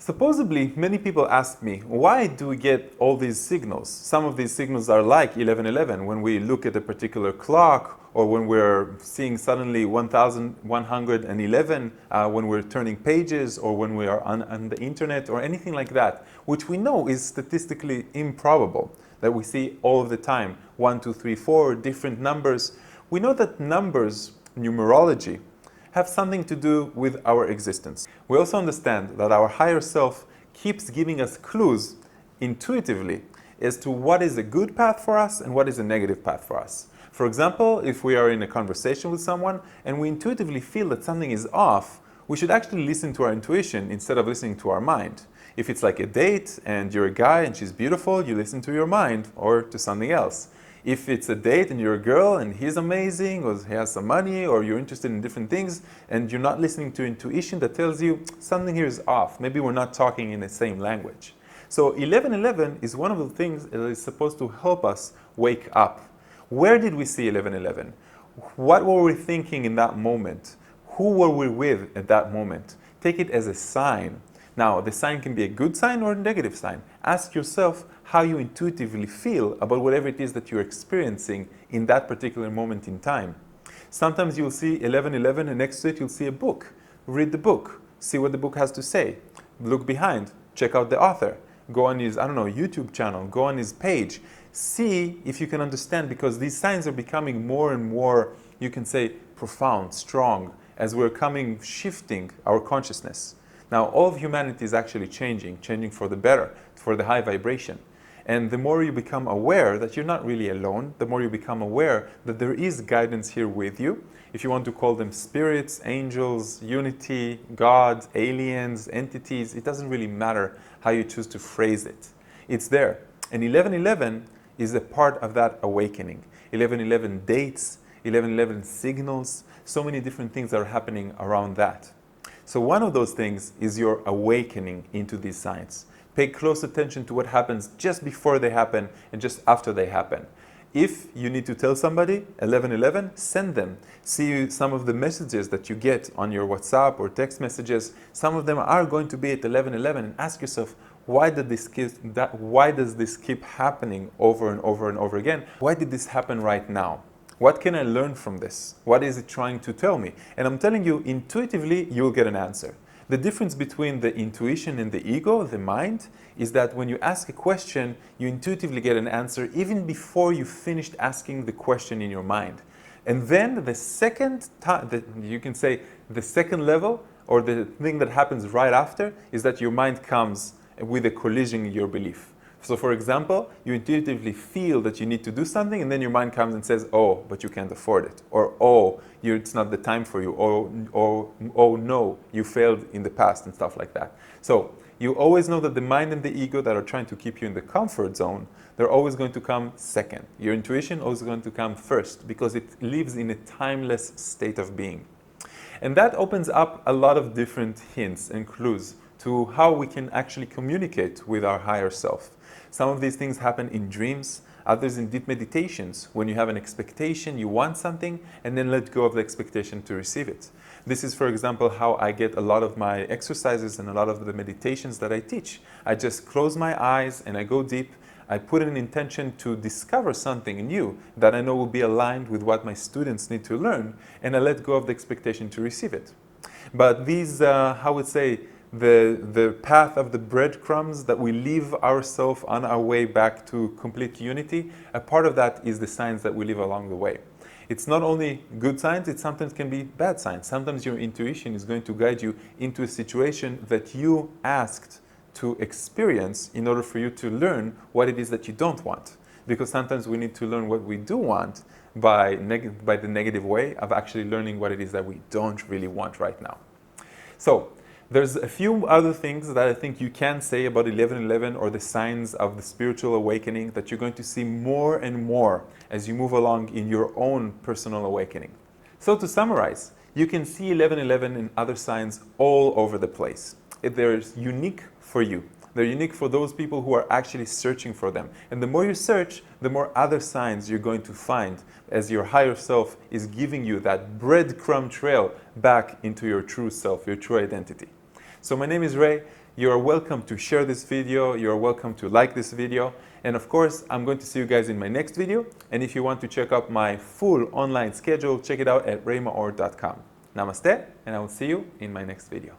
Supposedly, many people ask me, why do we get all these signals? Some of these signals are like 1111, when we look at a particular clock, or when we're seeing suddenly 1111 when we're turning pages, or when we are on the internet, or anything like that, which we know is statistically improbable, that we see all of the time, 1, 2, 3, 4, different numbers. We know that numbers, numerology, have something to do with our existence. We also understand that our higher self keeps giving us clues intuitively as to what is a good path for us and what is a negative path for us. For example, if we are in a conversation with someone and we intuitively feel that something is off, we should actually listen to our intuition instead of listening to our mind. If it's like a date and you're a guy and she's beautiful, you listen to your mind or to something else. If it's a date and you're a girl and he's amazing, or he has some money, or you're interested in different things, and you're not listening to intuition that tells you something here is off. Maybe we're not talking in the same language. So 1111 is one of the things that is supposed to help us wake up. Where did we see 1111? What were we thinking in that moment? Who were we with at that moment? Take it as a sign. Now, the sign can be a good sign or a negative sign. Ask yourself how you intuitively feel about whatever it is that you're experiencing in that particular moment in time. Sometimes you'll see 1111 and next to it you'll see a book. Read the book. See what the book has to say. Look behind. Check out the author. Go on his, YouTube channel. Go on his page. See if you can understand, because these signs are becoming more and more, you can say, profound, strong, as we're shifting our consciousness. Now, all of humanity is actually changing for the better, for the high vibration. And the more you become aware that you're not really alone, the more you become aware that there is guidance here with you. If you want to call them spirits, angels, unity, God, aliens, entities, it doesn't really matter how you choose to phrase it. It's there. And 1111 is a part of that awakening. 1111 dates, 1111 signals, so many different things are happening around that. So one of those things is your awakening into these signs. Pay close attention to what happens just before they happen and just after they happen. If you need to tell somebody 1111, send them. See some of the messages that you get on your WhatsApp or text messages. Some of them are going to be at 1111, and ask yourself, why does this keep happening over and over and over again? Why did this happen right now? What can I learn from this? What is it trying to tell me? And I'm telling you, intuitively, you'll get an answer. The difference between the intuition and the ego, the mind, is that when you ask a question, you intuitively get an answer even before you finished asking the question in your mind. And then the second time, you can say the second level, or the thing that happens right after, is that your mind comes with a collision in your belief. So for example, you intuitively feel that you need to do something, and then your mind comes and says, oh, but you can't afford it. Or, oh, it's not the time for you. Or, oh no, you failed in the past, and stuff like that. So you always know that the mind and the ego that are trying to keep you in the comfort zone, they're always going to come second. Your intuition always going to come first, because it lives in a timeless state of being. And that opens up a lot of different hints and clues to how we can actually communicate with our higher self. Some of these things happen in dreams, others in deep meditations, when you have an expectation, you want something, and then let go of the expectation to receive it. This is, for example, how I get a lot of my exercises and a lot of the meditations that I teach. I just close my eyes and I go deep. I put an intention to discover something new that I know will be aligned with what my students need to learn, and I let go of the expectation to receive it. But these, how would say, the path of the breadcrumbs that we leave ourselves on our way back to complete unity, a part of that is the signs that we leave along the way. It's not only good signs, it sometimes can be bad signs. Sometimes your intuition is going to guide you into a situation that you asked to experience in order for you to learn what it is that you don't want. Because sometimes we need to learn what we do want by the negative way of actually learning what it is that we don't really want right now. So there's a few other things that I think you can say about 1111 or the signs of the spiritual awakening that you're going to see more and more as you move along in your own personal awakening. So to summarize, you can see 1111 and other signs all over the place. They're unique for you. They're unique for those people who are actually searching for them. And the more you search, the more other signs you're going to find as your higher self is giving you that breadcrumb trail back into your true self, your true identity. So my name is Ray. You are welcome to share this video. You are welcome to like this video. And of course, I'm going to see you guys in my next video. And if you want to check out my full online schedule, check it out at raymaor.com. Namaste, and I will see you in my next video.